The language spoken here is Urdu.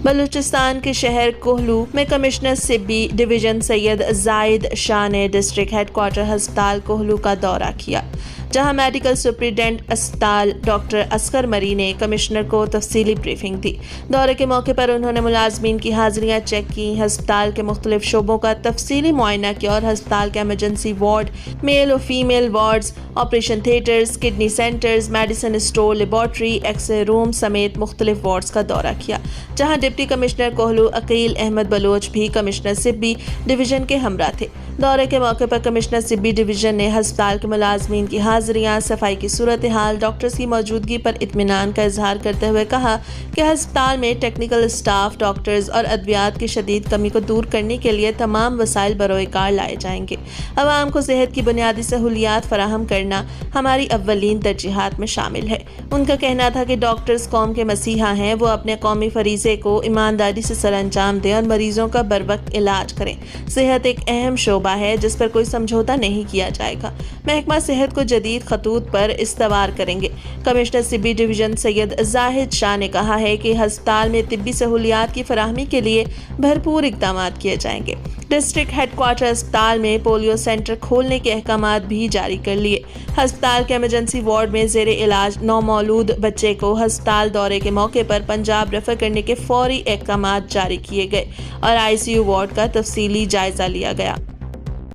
بلوچستان کے شہر کوہلو میں کمشنر طبی ڈویژن سید زاہد شاہ نے ڈسٹرکٹ ہیڈ کوارٹر ہسپتال کوہلو کا دورہ کیا، جہاں میڈیکل سپرنٹینڈنٹ اسپتال ڈاکٹر اصغر مری نے کمشنر کو تفصیلی بریفنگ دی۔ دورے کے موقع پر انہوں نے ملازمین کی حاضریاں چیک کی، ہسپتال کے مختلف شعبوں کا تفصیلی معائنہ کیا اور ہسپتال کے ایمرجنسی وارڈ، میل اور female wards, operation theatres, kidney centres, medicine store, laboratory, X ray room سمیت مختلف وارڈز کا دورہ کیا، جہاں ڈپٹی کمشنر کوہلو عقیل احمد بلوچ بھی کمشنر طبی ڈویژن کے ہمراہ تھے۔ دورے کے موقع پر کمشنر طبی ڈویژن نے ہسپتال کے ملازمین کی حاضریاں، صفائی کی صورتحال، ڈاکٹرز کی موجودگی پر اطمینان کا اظہار کرتے ہوئے کہا کہ ہسپتال میں ٹیکنیکل اسٹاف، ڈاکٹرز اور ادویات کی شدید کمی کو دور کرنے کے لیے تمام وسائل بروئے کار لائے جائیں گے۔ عوام کو صحت کی بنیادی سہولیات فراہم کرنا ہماری اولین ترجیحات میں شامل ہے۔ ان کا کہنا تھا کہ ڈاکٹرز قوم کے مسیحا ہیں، وہ اپنے قومی فریضے کو ایمانداری سے سر انجام دیں اور مریضوں کا بروقت علاج کریں۔ صحت ایک اہم شعبہ ہے جس پر کوئی سمجھوتا نہیں کیا جائے گا۔ محکمہ صحت کو جدید خطوط پر استوار کریں گے۔ کمشنر طبی ڈویژن سید زاہد شاہ نے کہا ہے کہ ہسپتال میں طبی سہولیات کی فراہمی کے لیے بھرپور اقدامات کیے جائیں گے۔ ڈسٹرکٹ ہیڈ کوارٹر اسپتال میں پولیو سینٹر کھولنے کے احکامات بھی جاری کر لیے۔ ہسپتال کے ایمرجنسی وارڈ میں زیر علاج نومولود بچے کو ہسپتال دورے کے موقع پر پنجاب ریفر کرنے کے فوری احکامات جاری کیے گئے اور ICU وارڈ کا تفصیلی جائزہ لیا گیا۔